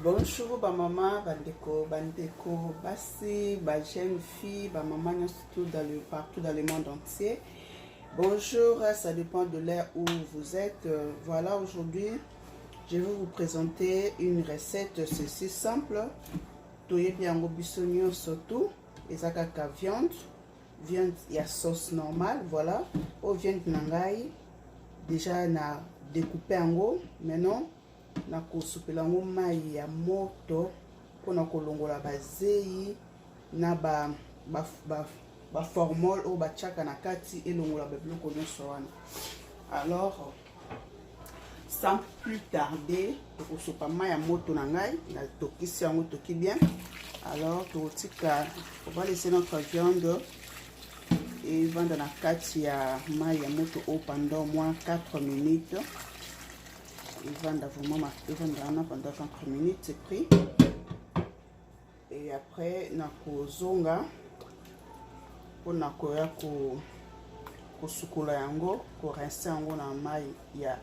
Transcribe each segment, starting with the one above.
Bonjour, ba maman, bandeko, basi, ba jeune fille, ba maman, partout dans le monde entier. Bonjour, ça dépend de l'heure où vous êtes. Voilà, aujourd'hui, je vais vous présenter une recette, c'est si simple. Toye biango bisogno surtout, et ça kaka viande, il y a sauce normale, voilà. Au viande nangai, déjà na découpé en gros, maintenant. Na kosupela ngo mai ya moto pona kolongola bazei na ba formol o ba chaka na kati elongola ba biloko nyonso wana. Alors sans plus tarder tokosopa mai ya moto na ngai na tokisi yango toki bien. Alors tokotika on va laisser notre viande et vendre na kati ya mai ya moto o pendant moins 4 minutes. Il vend vraiment pendant 4 minutes, c'est pris. Et après, na kozonga on a koya ko sukula yango, ko rincer yango na mai ya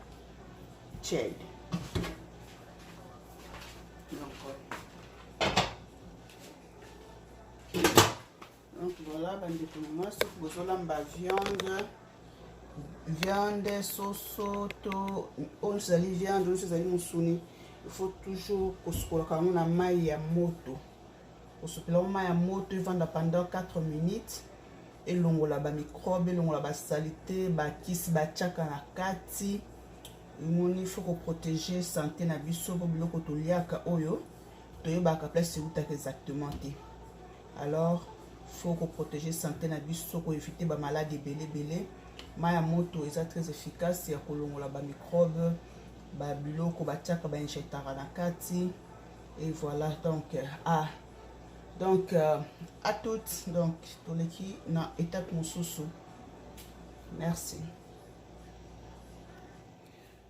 chède. Donc voilà, bandeko mama, si vous avez la viande, sosoto, on s'allie viande, on s'allie moussuni. Il faut toujours que nous na mai ya moto. Au supplément ya moto, il vend pendant 4 minutes. Et l'on la ba microbe, l'on la ba salité, ba kiss, ba chaka na kati. Il faut protéger santé na biso pour biloko to liaka oyo. To yebaka place où ta exactement te. Alors, faut protéger santé na biso pour éviter ba maladies belé. Maya moto est très efficace ya kolongola ba microbe ba biloko ba tiaka ba injectara na kati et voilà donc à toutes donc toleki na étape mosusu. Merci.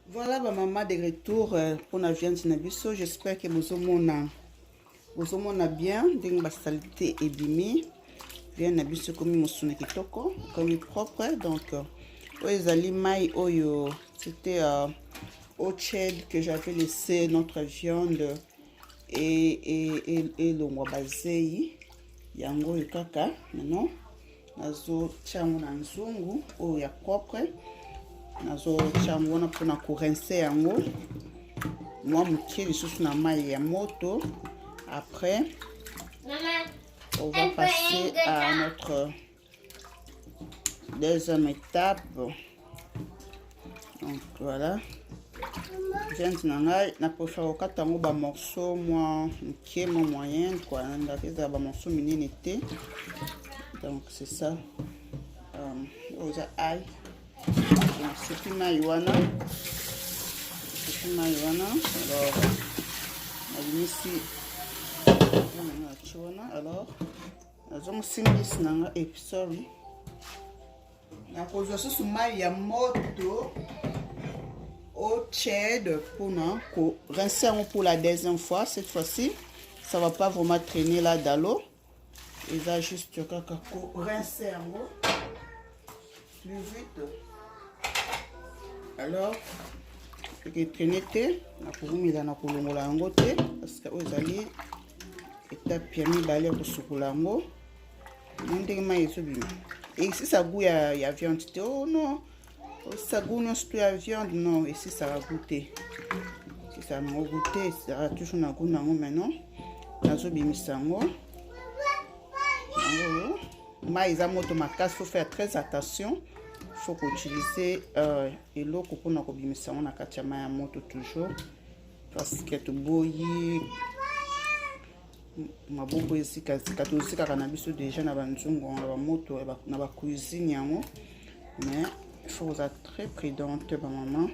Voilà ba maman de retour pour la viande na biso. J'espère que vous mona bien ndenge ba salité ebimi. Viande na biso comme mosuna kitoko comme propre. Donc les mai oyo c'était au chède que j'avais laissé notre viande et le mwabazei yango kaka maintenant nazo chango na nzungu oyo ya propre nazo chango na pona ko rincer yango moi mukie lisusu na mai ya moto. Après on va passer à notre deuxième étape. Donc voilà, viande nangai na préfère katango ba morceau moi qui moyen quoi na ba morceau minene té. Donc c'est ça. Oza ail. C'est plus marijuana. Alors ici alors sorry. Na kozwa susu mai ya moto au chède pour rincer pour la deuxième fois. Cette fois-ci, ça va pas vraiment traîner là dans l'eau. Et là juste rincer plus vite. Alors, que traîner na koumila na kolongola yango te parce que ozali étape ya mibale ko sukula yango. Ndenge mai ezobima. Et si ça goûte ya viande, oh non, ça goûte ya viande, non, et si ça va goûter. Si ça va goûter, ça va toujours na goût nango maintenant. Nazo bimisango. Mais ils moto makasi, faut faire très attention. Faut utiliser eloko pour na ko bimisango na kachama ya moto toujours parce que to boyi maboko esika katosika kana biso déjà na banzungu na ba moto na ba cuisine yango. Mais il faut être très prudente ma maman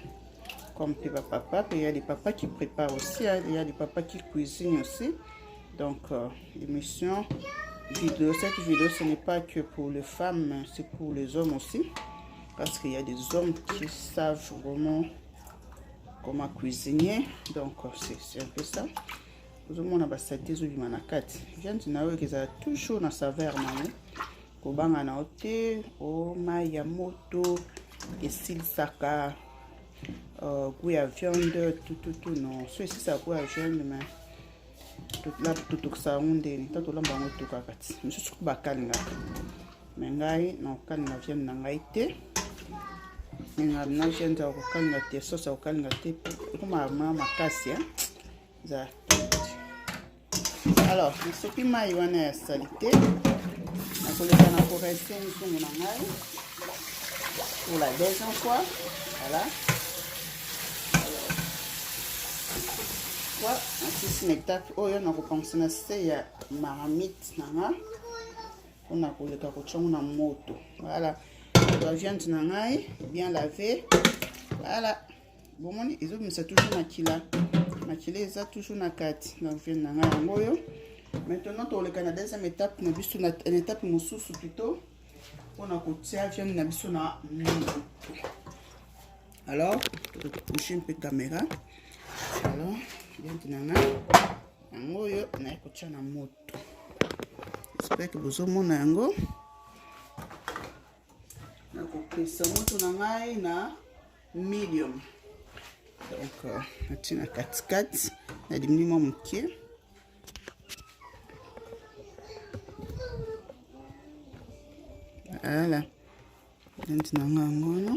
comme papa. Il y a des papas qui préparent aussi, il y a des papas qui cuisinent aussi. Donc l'émission vidéo, cette vidéo ce n'est pas que pour les femmes, c'est pour les hommes aussi parce qu'il y a des hommes qui savent vraiment comment cuisiner. Donc c'est un peu ça. On a basate zo bima na kati viande na oyo eza toujours na saveur nango kobanga na ote o mai ya moto esilisaka goût ya viande tout non so esisa goût ya viande mais la tutokisa yango ndeni ta tolamba yango to kaka ti misusu bakalingaka me ngai nakokalinga viande na ngai te na viande ya kokalinga te sauce ya kokalinga te ekoma makasi za alors soki mai wana ya sali te nakoleka na korinse nzungu na ngai pour la deuxième fois voilà asisi na etape oyo nakopangusa na se ya maramite na nga mpona koleka kotiango na moto voilà la viande na ngai bien lavé voilà bomoni ezobimisa toujours makila eza toujours na kati na viande na ngai yango oyo maintenant toleka na deuxième étape na biso na étape mosusu plutôt mpona kotia viande na biso na moto alors totouche mpe caméra alors viande na ngai yango oyo naye kotia na moto j'espère que bozomona yango nakopesa moto na ngai na medium donc natie na katikati na dimini mwa moke voilà viande na ngai yango wana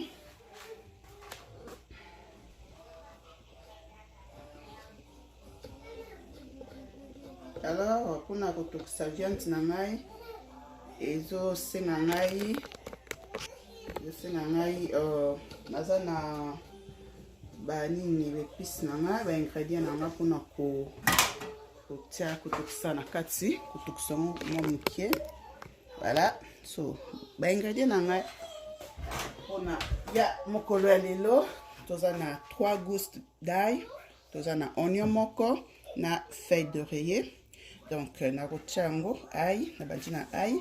alors mpona kotokisa viande na ngai ezosenga ngai naza na banini bepice na ngai baingrédient na ngai mpona kotia kotokisa na kati kotokisa mwa moke voilà so baingrédient na ngai mpona ya mokolo ya lelo toza na 3 gousses d'ail toza na oignon moko na feuille d'oreiller donc nakotia yango ail na bandi na ail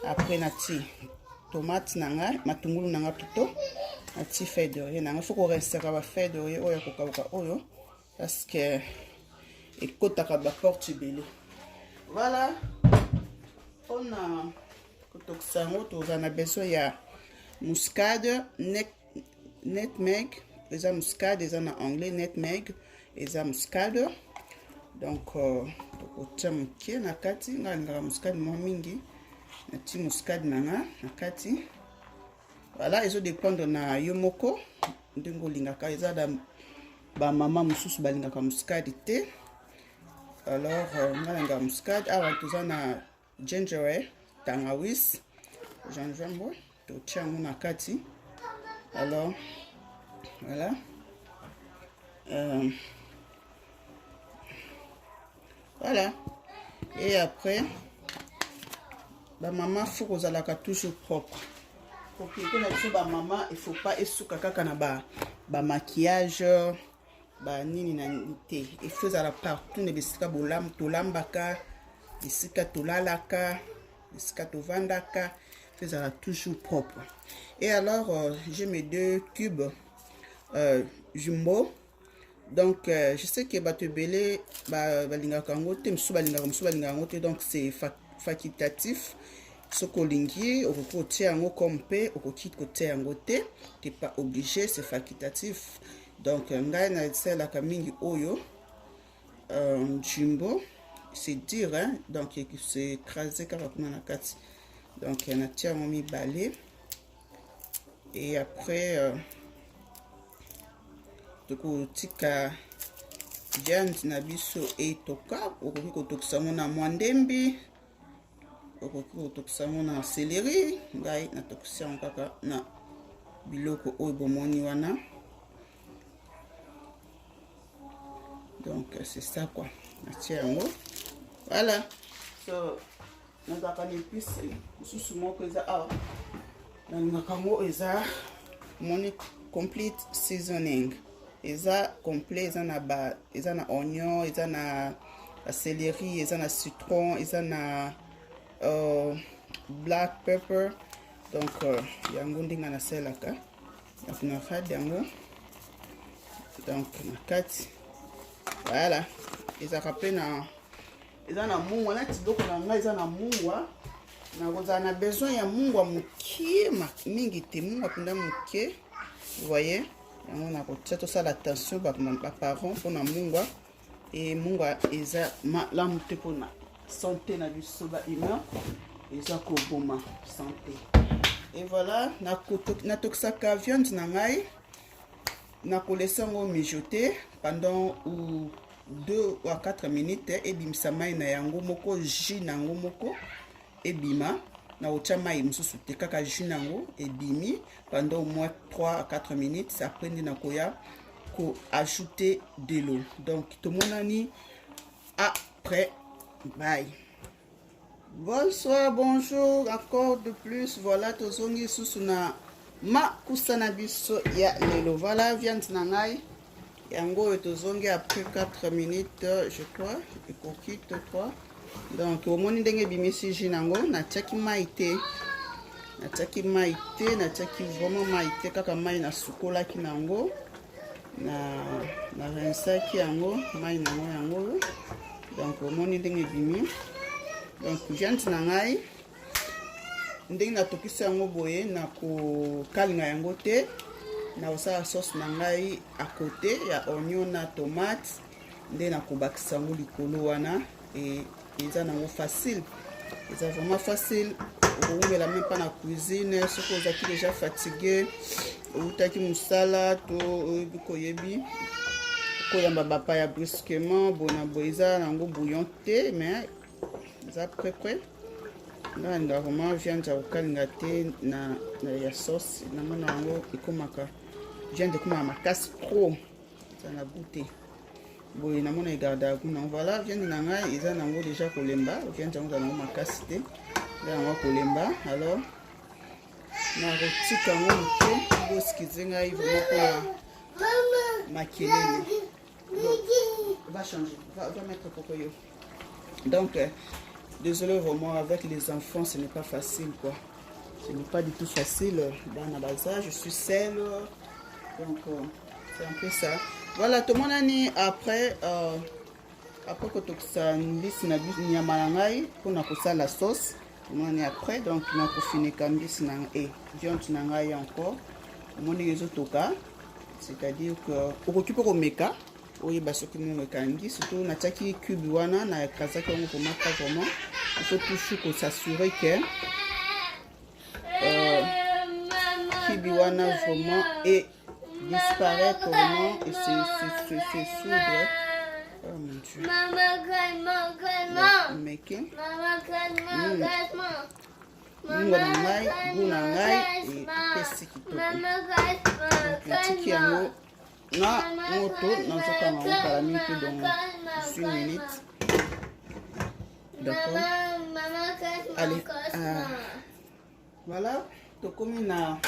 après nati tomate na ngai matungulu na ngai plutôt nati feuille d'oreiller na ngai faut koresaka ba feuille d'oreiller oyo kokauka oyo parce que ekotaka ba porte ebele voilà mpona kotokisa yango toza na besoin ya muscade nutmeg eza muscade eza na anglais nutmeg eza muscade donc tokotia moke na kati nga alingaka muscade mwa mingi nati muscade na nga na kati voilà ezodépendre na yo moko ndenge olingaka eza da bamama mosusu balingaka muscade te alors nga alingaka muscade awa toza na ginger tangawis gingembre totia yango na kati alors voilà voilà et après ba maman faut kozalaka toujours propre pour que na biso ba maman il faut pas esuka kaka na ba maquillage ba nini na te il faut ezala partout ne bisika bolam tolambaka bisika tolalaka bisika tovandaka il faut ezala toujours propre et alors j'ai mes 2 cubes jumbo. Donc je sais que bato belé balingaka yango te musu balingaka yango te donc c'est facultatif soko olingi okoki kotia yango comme pe okoki kotia yango te t'es pas obligé c'est facultatif donc ngai nasalaka mingi oyo jumbo c'est dur hein donc c'est écrasé kaka kuna na kati donc natia yango mibale et après tokotika viande na biso etoka okoki kotokisa ngo na mwandembi okoki kotokisa ngo na céleri ngai natokisa yango kaka na biloko oyo bomoni wana donc c'est ça quoi natia yango voilà so nazaka na épice mosusu moko eza awa nalingaka yango eza moni complete seasoning eza complet eza na oignon eza na céleri eza na citron eza na black pepper donc yango ndinga nasalaka na rade yango donc na kati voilà ezaka pe na eza na mungwa nati biloko na ngai eza na mungwa nakozala na besoin ya mungwa mokie mingi te mungwa mpenza mokie vous voyez yango nakotia tosala attention baparent mpona mungwa et munga eza malamu te mpona santé na biso ba humain eza koboma santé. Et voilà, natokisaka viande na ngai nakolesa yango mijoter pendant 2 à 4 minutes ebimisa mai na yango moko, jus na yango moko ebima na otia mai mosusu te, kaka jus na yango ebimi pendant au moins 3 à 4 minutes. Après nde nakoya ko ajouter de l'eau. Donc tomonani après. Bye. Bonsoir, bonjour, encore de plus. Voilà, tozongi susu na makusa na biso ya lelo. Voilà, viande na ngai yango tozongi après 4 minutes, je crois, ekoki to 3. Donc omoni ndenge bimisi jus nango, natiaki mai te, natiaki vraiment mai te, kaka mai na sukolaki nango na rinsaki yango mai nango yango. Donc omoni ndenge bimi. Donc viande na ngai ndenge natokisi yango boye na kokalinga yango te, na osala sauce na ngai à côté ya oignon na tomate nde nakobakisa yango likolo wana. Et eza nango facile, eza vraiment facile. Okongela même pas na cuisine soki ozaki déjà fatigué, outaki mosala to oyebi koyebi koyamba bapaya brusquement bona boye eza nango bouillon te, mais eza près nga vraiment viande ya kokalinga te na ya sauce namona yango ekomaka viande ekomaka makasi trop, eza na goût te boye namona egarda goût nango. Voilà, viande na ngai eza nango déjà kolemba, viande yango eza nango makasi te, eza nango kolemba. Alors na rotika yango moke boskize ngai vraiment mpona makelele. Va changer, va mettre pokoyo. Donc désolé vraiment, avec les enfants ce n'est pas facile quoi, ce n'est pas du tout facile dans la bazar, je suis seule, donc c'est un peu ça. Voilà, tout le monde a dit après que tout ça mbisi na nyama na ngai pour na kosala la sauce, tout le monde est après, donc na kofine kambisi na et viande na ngai encore mon yezo toka, c'est-à-dire que okokipa ko meka oyeba soki mo mekangi surtout na taki cube wana na kazaki yango pour maka vraiment il faut toujours s'assurer que cube wana vraiment et disparaître vraiment et c'est soudre. Oh mon Dieu. Maman, making. Mungo na ngai, goût na ngai et pesi kitoko. Tiki yango na moto nazoka nango kala mingi donc 18 minutes. D'accord. Allez. Voilà, tokomi na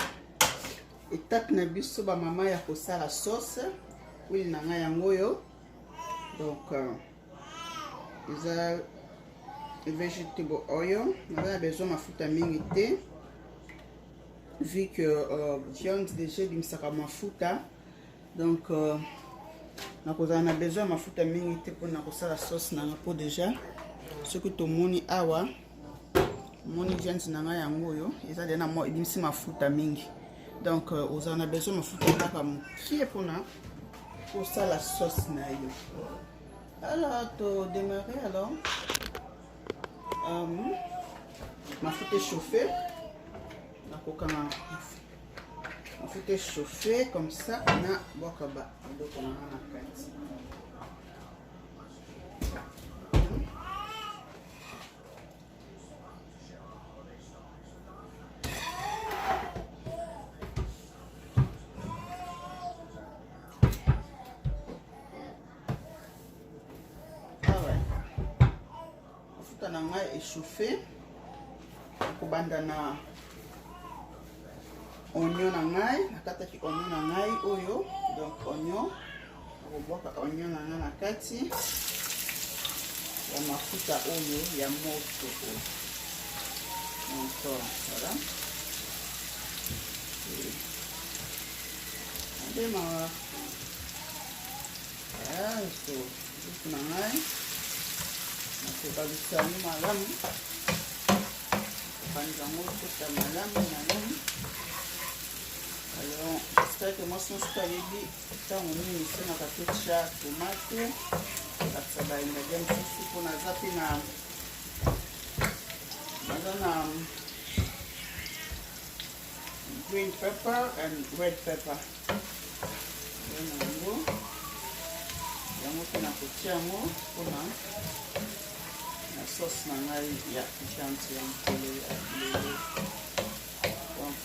étape na biso ba mama ya kosala sauce. Huile na ngai yango yo. Donc eza vegetable oil. On a besoin de mafuta mingi te. Vu que viande déjà bimisaka mafuta. Donc on a besoin de mafuta mingi te pour na kosala sauce na po déjà. Ce que to moni awa moni viande na nga yango yo eza dena mo bimisi mafuta mingi. Donc on a besoin de mafuta kaka mokie pour na kosala sauce na yo. Alors to démarrer alors mafuta chauffé na kokana mafuta chauffé comme ça na bokaba donc on a na kati. Nanga échauffé kobanda na oignon na ngai nakataki oignon na ngai oyo donc oignon akobwaka oignon na ngai na kati ya mafuta oyo ya moto oyo donc voilà adema so juste na ngai nakobalisa yango malamu kobanza yango kota malamu na nani. Alors j'espère que moi son ayebi ntango nini esenaka totia tomate bakisa ba ingrédients mosusu mpo naza mpe na green pepper and red pepper yango mpe na kotia yango mpona na sauce na ngai ya piquante ya mokolo ya bilelo. Donc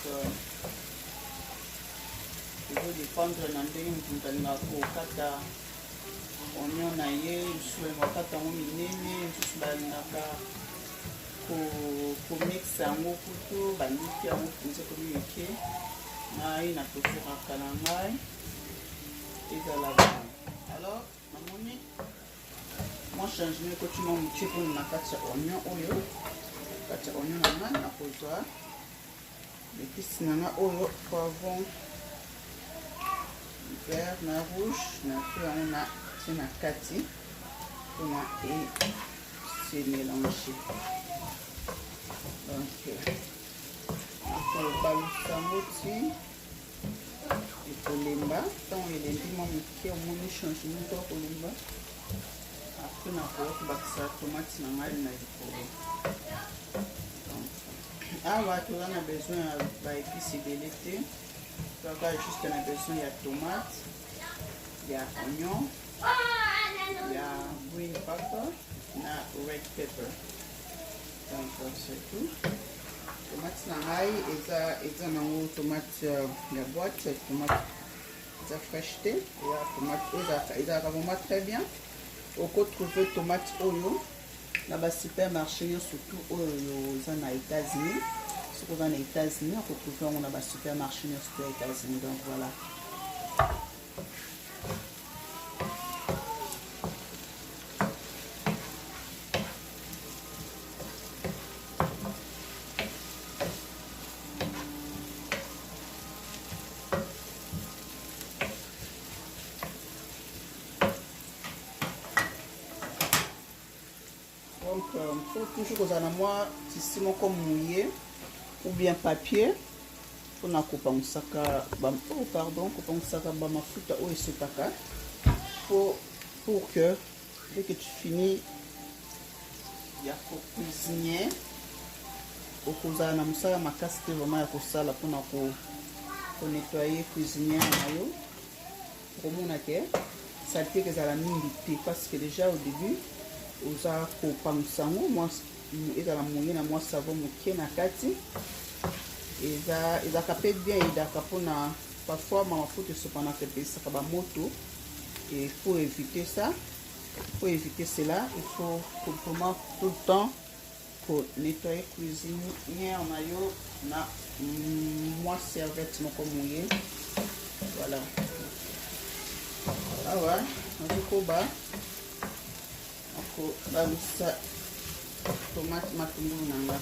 ekodépendre na ndenge moto alingaka kokata oignon na ye, mosusu balingaka kokata yango minene, mosusu balingaka komixe yango kutu baliki yango mpenza komi mike. Ngai napreferaka na ngai ezala bana. Alors namoni mwa changement ekoti mwa moke mpona na kati ya oignon oyo, kati ya oignon na ngai nakozwa épice na ngai oyo poivron vert na rouge na pe yango na tie na kati mpona se mélanger. Donc nakobalusa yango ti ekolemba, ntango elembi mwa moke omoni changement to kolemba. Après nakoya kobakisa tomate na ngai na likolo. Awa toza na besoin ya baépice ebele te, toza juste na besoin ya tomate, ya oignon, ya green pepper na red pepper. Donc c'est tout. Tomate na ngai eza nango tomate ya boîte, tomate eza fraîche te, ya tomate ezalaka vraiment très bien. Okotrouve tomate oyo na ba supermarché surtout oyo eza na États-Unis. Soki oza na États-Unis okotrouve yango na ba supermarché surtout ya États-Unis. Donc voilà. Donc, il faut toujours que vous ayez moi tissu comme mouillé ou bien papier pour na couper un sac couper un sac à mafuta ou esotaka pour que dès que tu finis il y a pour cuisiner au cause na musala makasi te vraiment ya kosala pour na ko nettoyer cuisinière na yo komona ke saleté que ça la mingi te parce que déjà au début oza kopangisa yango ezala moye na mwa savon moke na kati ezalaka mpe bien eyedaka mpona parfois mafuta esopanaka epesaka bamoto. Et pour éviter ça, pour éviter cela, il faut vraiment tout le temps pour nettoyer cuisinière na yo na mwa serviette moko moye. Voilà. Ah ouais, nazokoba balusa tomate matungulu na nga.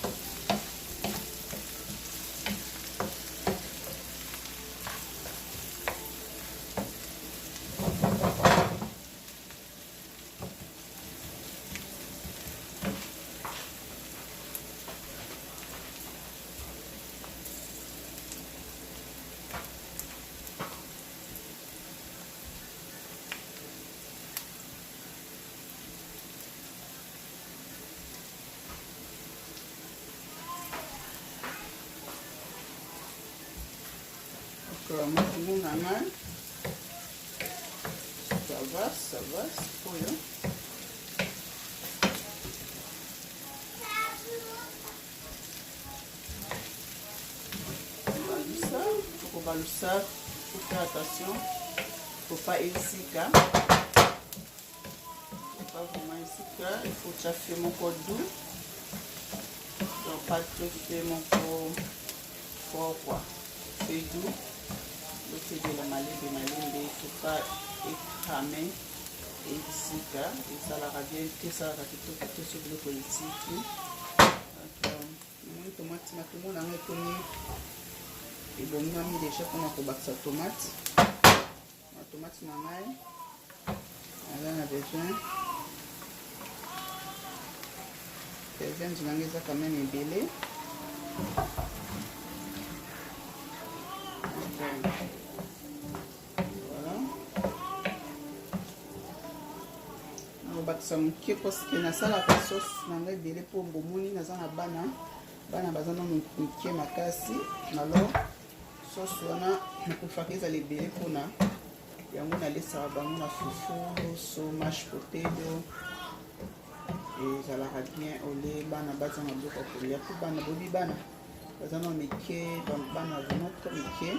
Matungulu na nga ça va oyo balusa, faut faire attention, faut pas hésiter, faut pas vraiment hésiter, il faut chauffer mon corps doux, donc pas chauffer mon corps fort quoi, c'est doux. Le de la malembe il faut pas écramer et hésiter, et ça la revient que ça va tout sur le politique. Donc tomate na tout le monde a connu. Et bon, on a mis déjà qu'on a combattu sa tomate. La tomate na maille. On a besoin. Les viandes de l'anglaise quand même ébélé. Voilà. bakisa moke parce que nasalaka sauce na ngai ebele mpo bomoni naza na bana baza na moke makasi. Alors sauce wana nakofaka ezala ebele mpona yango nalesaka bango na fufu loso mash potato ezalaka bien ole bana baza na biloko ya kolia mpo bana bobi bana baza na mike bana vraiment trop mike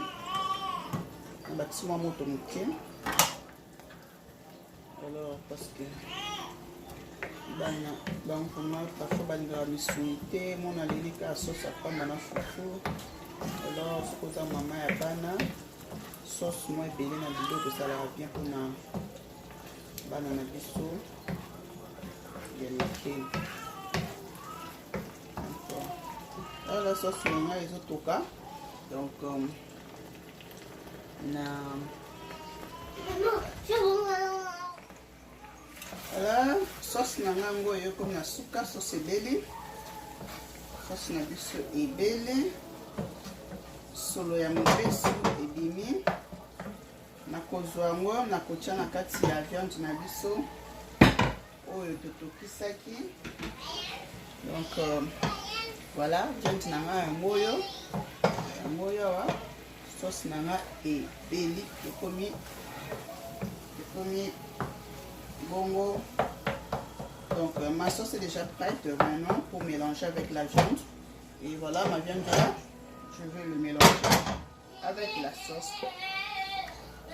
bakisi mwa moto moke. Alors parce que bana bankoma parfois balingaka misuni te mona lelika sauce apamba na fufu. Alors soki oza mama ya bana sauce mwa ebele na biloko esalaka bien mpona bana na biso ya mike. La sauce na ngai ezotoka donc na voilà sauce na ngai ngo eyo komi na suka sauce ebele sauce na biso ebele solo ya mobesu ebimi nakozwa yango nakotia na kati ya viande na biso oyo totokisaki. Donc voilà viande na ngai yango oyo awa sauce na ngai ebeli ekomi bongo. Donc ma sauce est déjà prête maintenant pour mélanger avec la viande. Et voilà ma viande là, je vais le mélanger avec la sauce.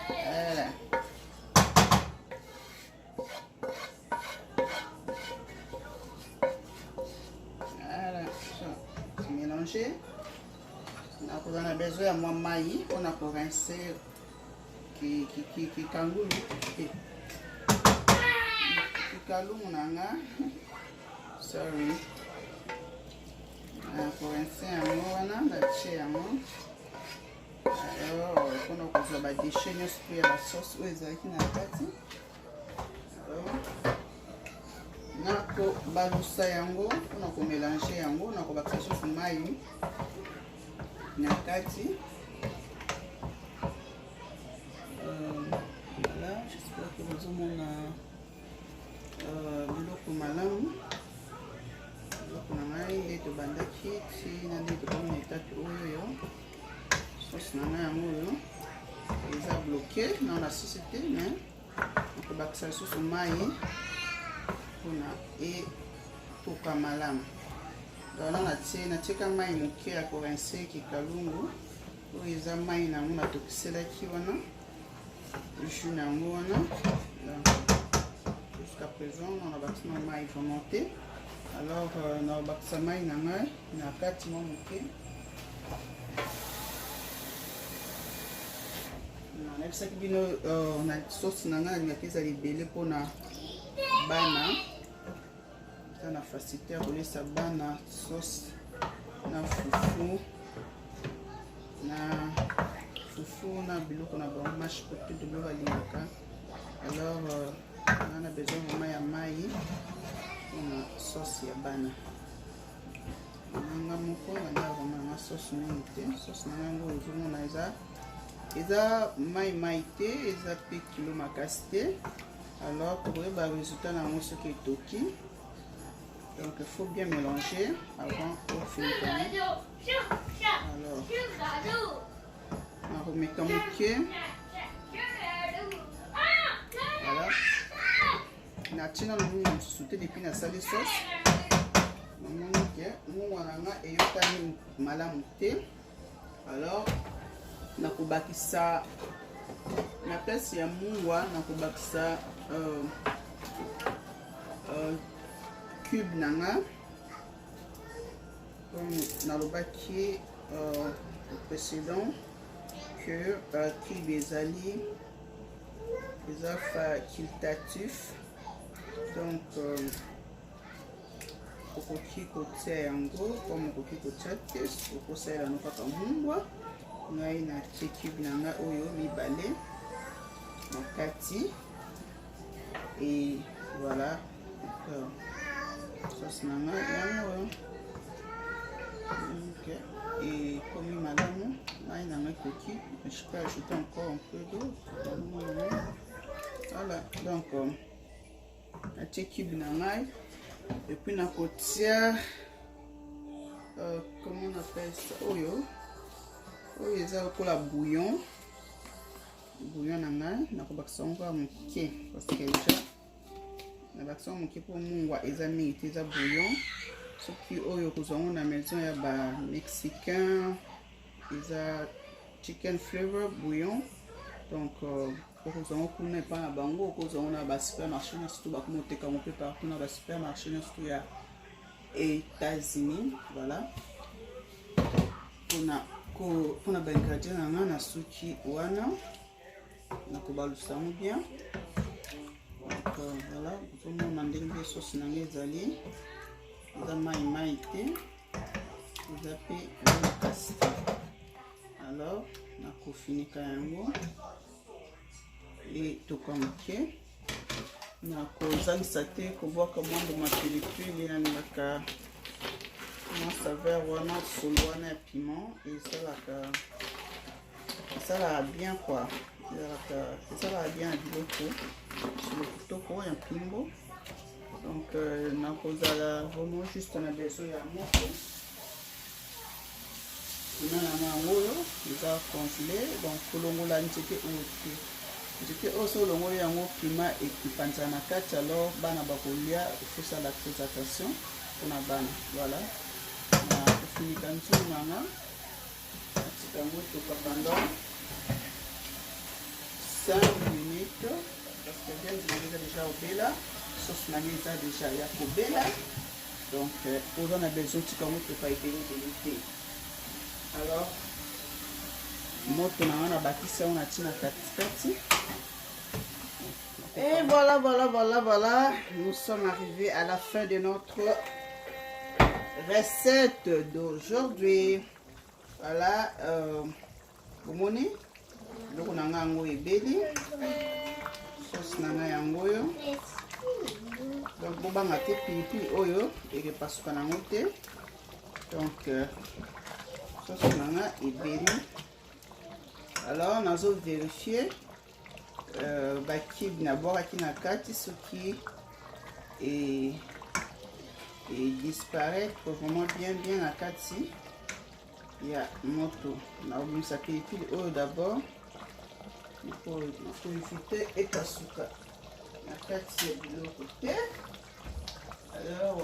Voilà. Voilà, c'est mélangé. On a besoin de moi maïs, on a pour rincer qui kangoulou. Kalungu nanga sorry pour rincer yango wana batie yango. Alors mpona kozwa badeshe nyonso mpe ya basosi oyo ezalaki na kati. Nakobalusa yango mpona komélange yango nakobakisa susu mai na kati. Voilà, j'espère que bozomona biloko malamu. Biloko na ngai nde tobandaki ti na nde tokomi na etatu oyo sauce na ngai yango oyo eza bloqué na na sisi te mais nakobakisa lisusu mai mpona etoka malamu. Wana natieka mai moke ya korince kikalungu oyo eza mai nango natokiselaki wana jus na yango wana. Jusqu'à présent on a bâti ma maille fermentée. Alors on a bâti sa maille na kati mo moke. On a ça qui bino on a sauce nanga ni akeza libele pona bana. Ça na facilité à coller sa bana sauce na fufu na biloko na ba mash potato de l'eau alingaka. Alors on a besoin vraiment ya mai na sauce ya bana. Nanga moko na vraiment na sauce mingi te. Sauce nango ozomona eza mai te, eza pe kilo makasi te. Alors pour le résultat na mo soki etoki. Donc il faut bien mélanger avant de finir. Alors on remet comme moke. Voilà. Natina le mou sauté depuis na sali sauce. Maman que mou wananga et yotani malamu te. Alors nakobakisa na place ya mungwa nakobakisa cube nanga comme nalobaki précédent que cube ezali eza facultatif. Donc okoki kotia yango comme okoki kotia te okosalela no kaka mungwa ngai na cube nanga oyo mibale na kati. Et voilà sauce nanga yango ok. Et comme malamu ngai nanga koki je peux ajouter encore un peu d'eau. Voilà donc natie cube na ngai et puis nakotia comment on appelle ça oyo eza lokola bouillon na ngai nakobakisa yango ya moke parce que déjà nabakisa yango moke mpo mungwa eza mingi te eza bouillon soki oyo kozwa yango na maison ya ba mexicain eza chicken flavor bouillon donc okozwa yango kuna epa na bango okozwa yango na ba supermarché nyonso to bakoma oteka yango mpe partout na ba supermarché nyonso to ya États-Unis voilà mpona baingrédient na nga na suki wana nakobalusa yango bien donc voilà ozomona ndenge mpe sauce na nga ezali eza mai te eza mpe makasi te alors nakofinika yango etoka moke nakozangisa te kobwaka mwando mapilipili nalingaka mwa saveur wana solo wana ya piment esalaka bien quoi esalaka bien ya biloko solo kitoko ya mpimbo donc nakozala vraiment juste na besoin ya moko ina na yango oyo eza congelé donc kolongola nzete oyo te nzete oyo so olongoli yango pima epanzala na kati alors bana bakolia efosala très attention mpona bana voilà na kofinika nzungu nanga natika yango etoka pendant 5 minutes parce que viande nango eza déjà obela sauce nango eza déjà ya kobela donc oza na besoin tika yango etoka ebele te alors moto na wana bakisi yango natie na katikati et voilà nous sommes arrivés à la fin de notre recette d'aujourd'hui voilà bomoni biloko na nga yango ebeli sauce na nga yango oyo donc bobanga te pilipili oyo ekepasuka nango te donc sauce na nga ebeli alors nazo vérifier bakibe nabwakaki na kati soki disparaître vraiment bien na kati ya moto naobimisa pilipili oyo d'abord nakoevite ekasuka na kati ya biloko te alors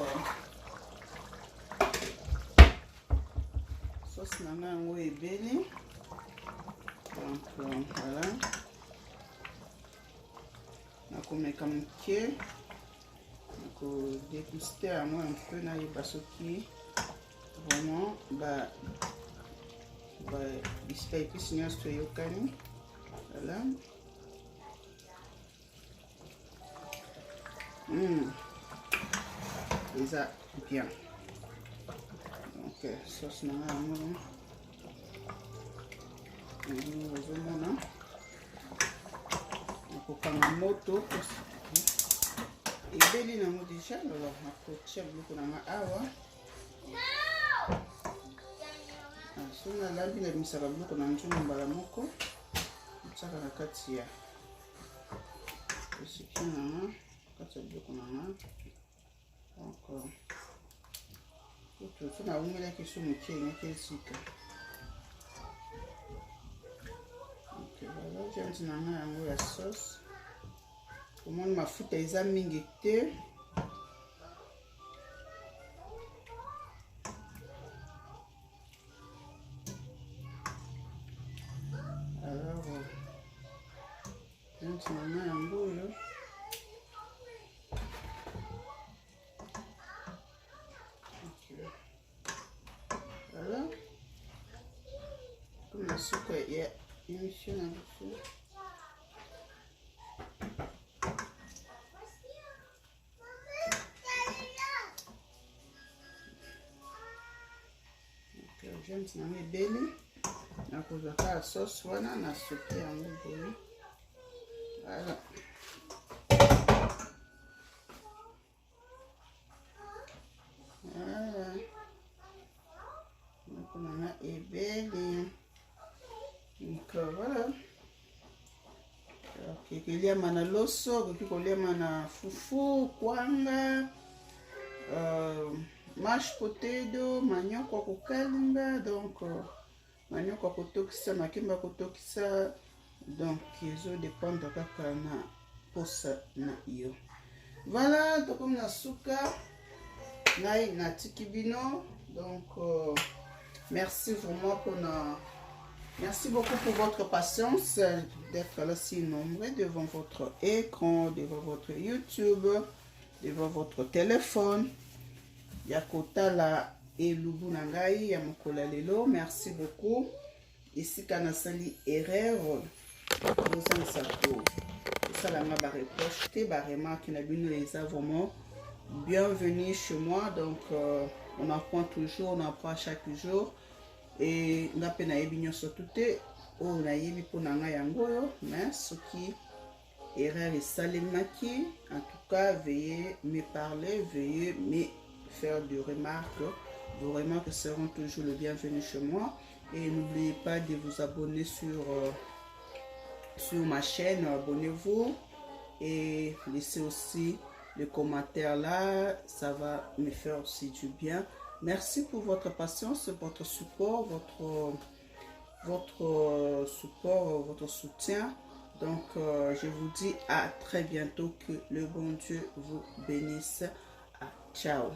sauce na nga yango ebeli donc voilà nakomeka moke nakodéguster yango un peu nayeba soki vraiment baépice nyonso eyokani voilà eza bien donc sauce na nga yango ozomona nakokanga moto ebeli nango déjà alors nakotia biloko nanga awa so nalambi nabimisaka biloko na nzomo mbala moko otiaka na kati ya esiki nanga kati ya biloko nanga donc so naumelaki so moke engaki esika voilà viande nanga yango ya sauce omoni mafuta eza mingi te alors viande nanga yango oyo voilà comme la soupe ya émission na biso viande nango ebeli nakozwa kaka sauce wana na sote yango boye voilà voilà biloko nanga ebeli donc voilà ok ekeliama na loso, okoki koliama na fufu, kwanga, mashed potato, manioko ya kokalinga, donc manioko ya kotokisa, makemba ya kotokisa, donc ezodépendre kaka na posa na yo. Voilà, tokomi na suka ngai natiki bino, donc merci vraiment merci beaucoup pour votre patience d'être là si nombreux devant votre écran, devant votre YouTube, devant votre téléphone. Yakotala elubu na ngai ya mokola lelo. Merci beaucoup. Ici kanasali erreur. Bozangisa ko salanga ba reproche te ba remarque na bino eza vraiment bienvenue chez moi. Donc on apprend toujours, on apprend à chaque jour. Et nga pe na yebi nyonso tute o na yebi pona nga yango yo, mais soki erreur esalemaki, en tout cas veuillez me parler, veuillez me faire des remarques. Vos remarques seront toujours le bienvenu chez moi. Et n'oubliez pas de vous abonner sur ma chaîne, abonnez-vous et laissez aussi les commentaires là, ça va me faire aussi du bien. Merci pour votre patience, votre support, votre support, votre soutien. Donc, je vous dis à très bientôt. Que le bon Dieu vous bénisse. Ciao.